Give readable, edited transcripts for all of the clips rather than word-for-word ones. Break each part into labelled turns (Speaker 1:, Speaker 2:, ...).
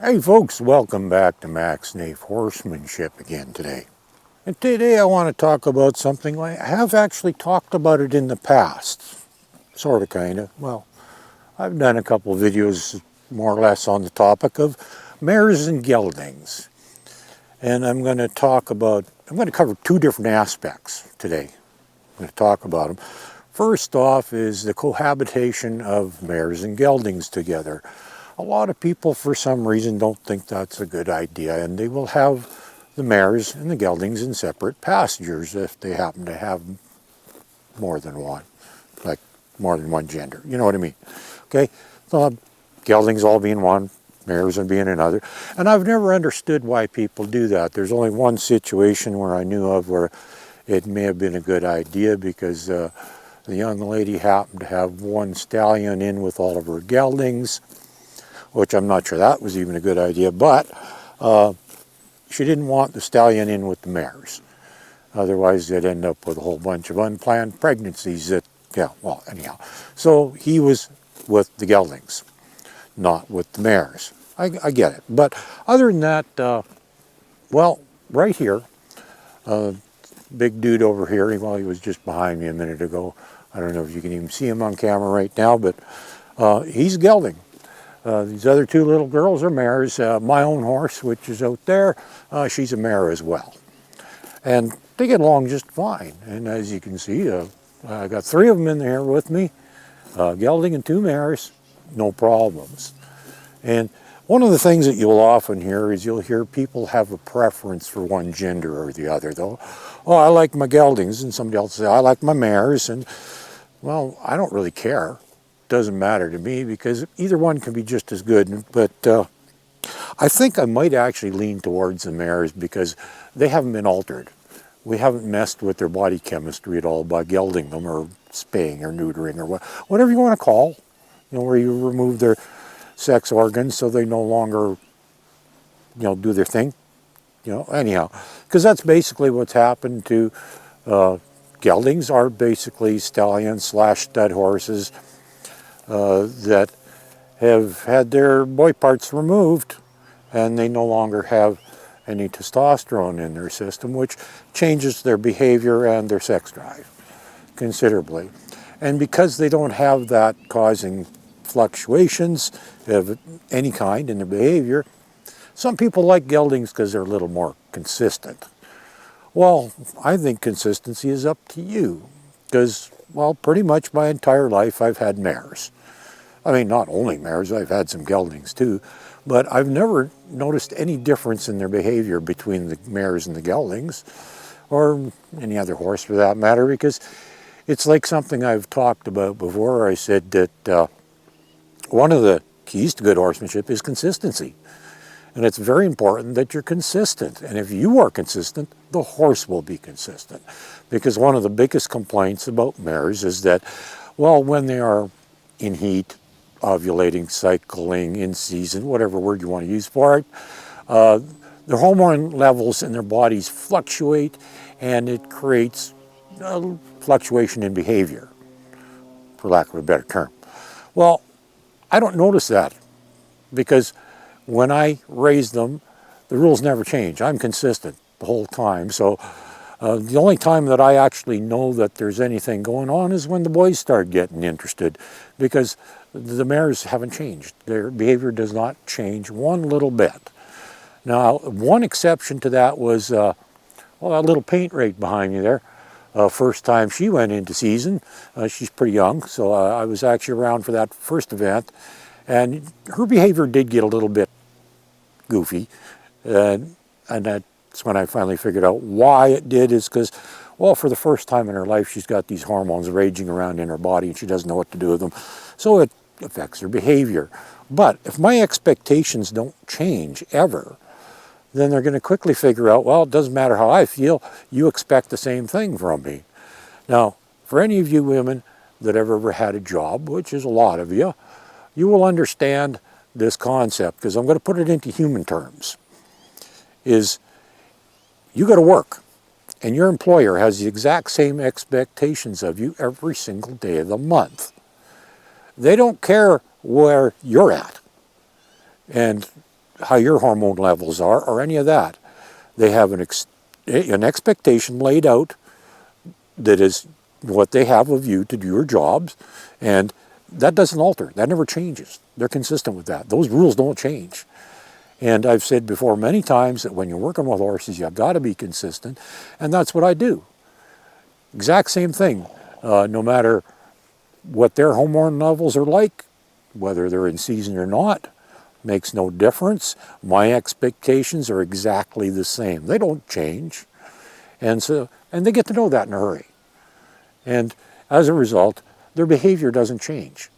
Speaker 1: Hey folks, welcome back to Max Nafe Horsemanship again today. And today I want to talk about something I have actually talked about it in the past. Sort of, kind of. Well, I've done a couple of videos more or less on the topic of mares and geldings. And I'm going to cover two different aspects today. I'm going to talk about them. First off is the cohabitation of mares and geldings together. A lot of people, for some reason, don't think that's a good idea, and they will have the mares and the geldings in separate pastures if they happen to have more than one, like more than one gender. You know what I mean? Okay, so geldings all being one, mares and being another, and I've never understood why people do that. There's only one situation where I knew of where it may have been a good idea because the young lady happened to have one stallion in with all of her geldings, which I'm not sure that was even a good idea, but she didn't want the stallion in with the mares. Otherwise, they'd end up with a whole bunch of unplanned pregnancies anyhow. So he was with the geldings, not with the mares. I get it. But other than that, right here, big dude over here, he was just behind me a minute ago. I don't know if you can even see him on camera right now, but he's gelding. These other two little girls are mares. My own horse, which is out there, she's a mare as well. And they get along just fine. And as you can see, I got three of them in there with me, gelding and two mares, no problems. And one of the things that you'll often hear is you'll hear people have a preference for one gender or the other. Though, oh, I like my geldings, and somebody else will say, I like my mares. And, well, I don't really care. Doesn't matter to me because either one can be just as good, but I think I might actually lean towards the mares because they haven't been altered. We haven't messed with their body chemistry at all by gelding them or spaying or neutering or whatever you want to call, where you remove their sex organs so they no longer, do their thing, anyhow, because that's basically what's happened to geldings are basically stallion/stud horses that have had their boy parts removed and they no longer have any testosterone in their system, which changes their behavior and their sex drive considerably. And because they don't have that causing fluctuations of any kind in their behavior, some people like geldings because they're a little more consistent. Well, I think consistency is up to you because, pretty much my entire life I've had mares. I mean, not only mares, I've had some geldings too, but I've never noticed any difference in their behavior between the mares and the geldings, or any other horse for that matter, because it's like something I've talked about before. I said that one of the keys to good horsemanship is consistency. And it's very important that you're consistent. And if you are consistent, the horse will be consistent. Because one of the biggest complaints about mares is that, when they are in heat, ovulating, cycling, in season, whatever word you want to use for it, their hormone levels in their bodies fluctuate, and it creates a fluctuation in behavior, for lack of a better term. Well, I don't notice that because when I raise them, the rules never change. I'm consistent the whole time. So the only time that I actually know that there's anything going on is when the boys start getting interested, because the mares haven't changed. Their behavior does not change one little bit. Now, one exception to that was, that little paint right behind me there. First time she went into season, she's pretty young, so I was actually around for that first event, and her behavior did get a little bit goofy, and that's when I finally figured out why it did, is because, for the first time in her life, she's got these hormones raging around in her body, and she doesn't know what to do with them, so it affects her behavior. But if my expectations don't change ever, then they're going to quickly figure out, it doesn't matter how I feel, you expect the same thing from me. Now, for any of you women that have ever had a job, which is a lot of you, you will understand this concept, because I'm going to put it into human terms, is you got to work, and your employer has the exact same expectations of you every single day of the month. They don't care where you're at and how your hormone levels are or any of that. They have an expectation laid out that is what they have of you to do your jobs, and that doesn't alter. That never changes. They're consistent with that. Those rules don't change. And I've said before many times that when you're working with horses, you've got to be consistent, and that's what I do. Exact same thing. No matter what their hormone levels are like, whether they're in season or not, makes no difference. My expectations are exactly the same. They don't change. And they get to know that in a hurry. And as a result, their behavior doesn't change,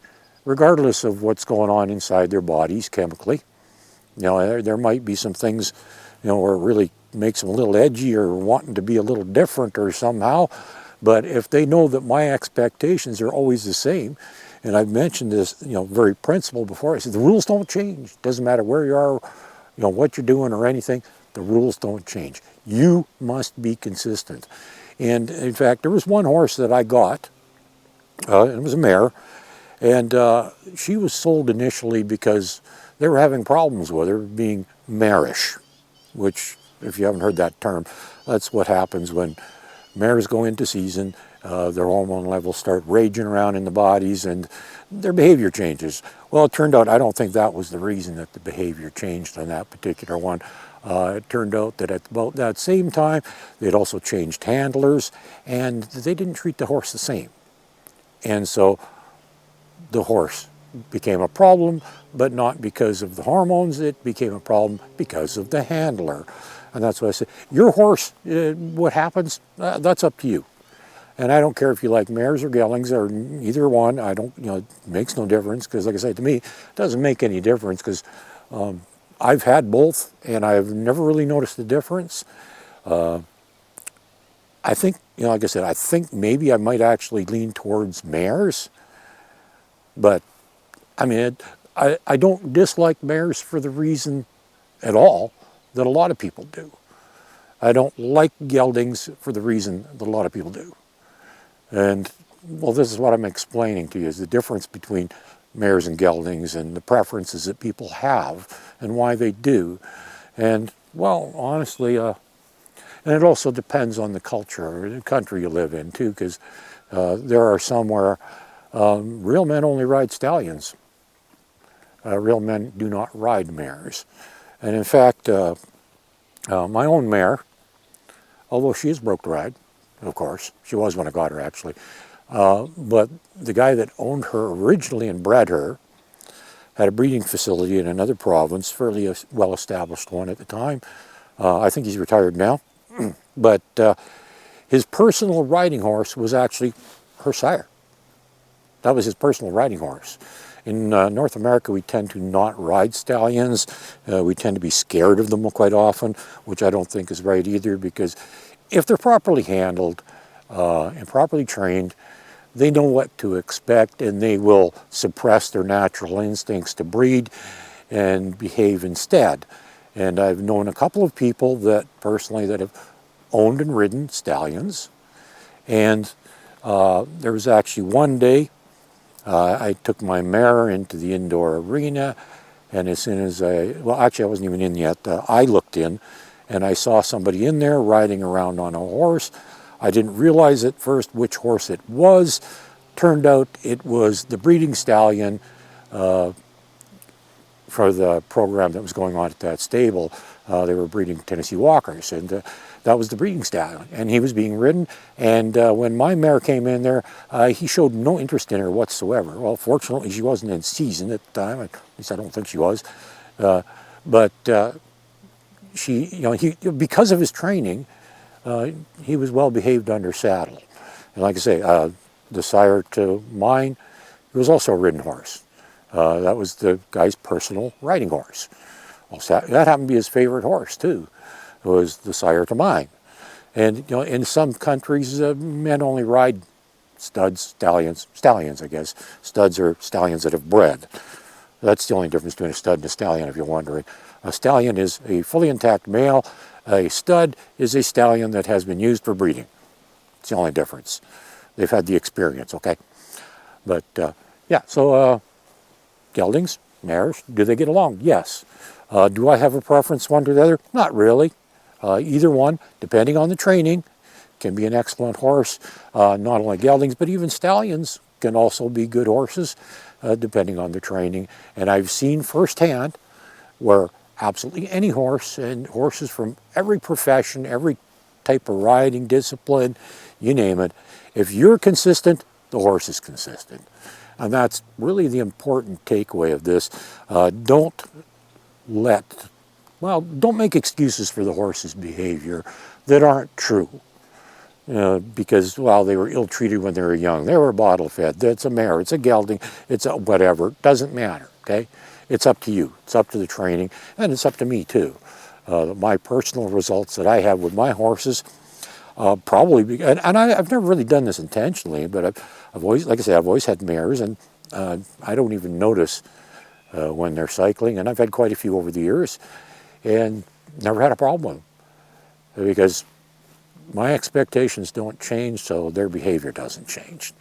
Speaker 1: regardless of what's going on inside their bodies chemically. You know, there might be some things, you know, where it really makes them a little edgy or wanting to be a little different or somehow. But if they know that my expectations are always the same, and I've mentioned this, you know, very principle before, I said the rules don't change. Doesn't matter where you are, you know, what you're doing or anything, the rules don't change. You must be consistent. And in fact, there was one horse that I got, it was a mare, and she was sold initially because they were having problems with her being marish, which, if you haven't heard that term, that's what happens when mares go into season. Their hormone levels start raging around in the bodies and their behavior changes. Well, it turned out I don't think that was the reason that the behavior changed on that particular one. It turned out that at about that same time, they'd also changed handlers, and they didn't treat the horse the same. And so the horse became a problem, but not because of the hormones. It became a problem because of the handler. And that's what I said. Your horse, what happens, that's up to you. And I don't care if you like mares or geldings or either one. I don't, you know, it makes no difference, because like I said, to me, it doesn't make any difference, because I've had both and I've never really noticed the difference. I think, you know, like I said, I think maybe I might actually lean towards mares, but I mean, I don't dislike mares for the reason at all that a lot of people do. I don't like geldings for the reason that a lot of people do. And, well, this is what I'm explaining to you, is the difference between mares and geldings and the preferences that people have and why they do. And, well, honestly, and it also depends on the culture or the country you live in, too, because there are some where real men only ride stallions. Real men do not ride mares. And in fact, my own mare, although she is broke to ride, of course, she was when I got her actually, but the guy that owned her originally and bred her had a breeding facility in another province, fairly well-established one at the time. I think he's retired now, but his personal riding horse was actually her sire. That was his personal riding horse. In North America, we tend to not ride stallions. We tend to be scared of them quite often, which I don't think is right either, because if they're properly handled and properly trained, they know what to expect, and they will suppress their natural instincts to breed and behave instead. And I've known a couple of people that personally that have owned and ridden stallions, and there was actually one day I took my mare into the indoor arena, and as soon as well, actually I wasn't even in yet, I looked in and I saw somebody in there riding around on a horse. I didn't realize at first which horse it was. Turned out it was the breeding stallion for the program that was going on at that stable. They were breeding Tennessee Walkers, and that was the breeding stallion, and he was being ridden. And when my mare came in there, he showed no interest in her whatsoever. Well, fortunately, she wasn't in season at the time. At least I don't think she was. But she, you know, because of his training, he was well behaved under saddle. And like I say, the sire to mine, he was also a ridden horse. That was the guy's personal riding horse. Well, that happened to be his favorite horse too. It was the sire to mine. And you know, in some countries, men only ride studs, stallions, I guess. Studs are stallions that have bred. That's the only difference between a stud and a stallion, if you're wondering. A stallion is a fully intact male. A stud is a stallion that has been used for breeding. It's the only difference. They've had the experience, okay? But yeah, so geldings, mares, do they get along? Yes. Do I have a preference one to the other? Not really. Either one, depending on the training, can be an excellent horse. Not only geldings, but even stallions can also be good horses, depending on the training. And I've seen firsthand where absolutely any horse, and horses from every profession, every type of riding discipline, you name it, if you're consistent, the horse is consistent. And that's really the important takeaway of this. Don't make excuses for the horse's behavior that aren't true. Because, well, they were ill-treated when they were young. They were bottle-fed. That's a mare. It's a gelding. It's a whatever. Doesn't matter, okay? It's up to you. It's up to the training, and it's up to me, too. My personal results that I have with my horses, I've never really done this intentionally, but I've always, like I said, I've always had mares, and I don't even notice when they're cycling, and I've had quite a few over the years, and never had a problem with them, because my expectations don't change, so their behavior doesn't change.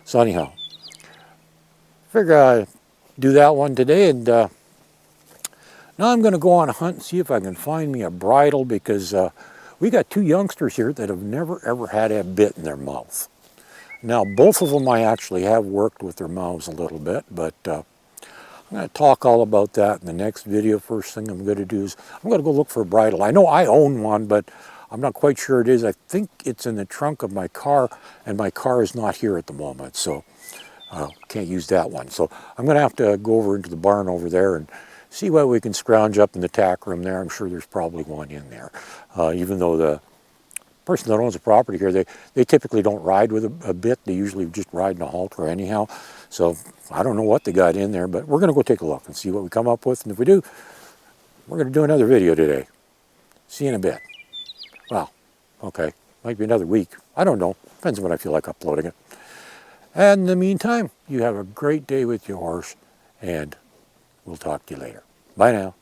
Speaker 1: So anyhow, figure I'd do that one today, and now I'm going to go on a hunt and see if I can find me a bridle, because we got two youngsters here that have never ever had a bit in their mouth. Now both of them I actually have worked with their mouths a little bit, but I'm going to talk all about that in the next video. First thing I'm going to do is I'm going to go look for a bridle. I know I own one, but I'm not quite sure it is. I think it's in the trunk of my car, and my car is not here at the moment, so can't use that one. So I'm going to have to go over into the barn over there and see what we can scrounge up in the tack room there. I'm sure there's probably one in there. Even though the person that owns the property here, they typically don't ride with a bit. They usually just ride in a halter anyhow. So I don't know what they got in there, but we're going to go take a look and see what we come up with. And if we do, we're going to do another video today. See you in a bit. Well, okay, might be another week. I don't know. Depends on when I feel like uploading it. And in the meantime, you have a great day with your horse, and we'll talk to you later. Bye now.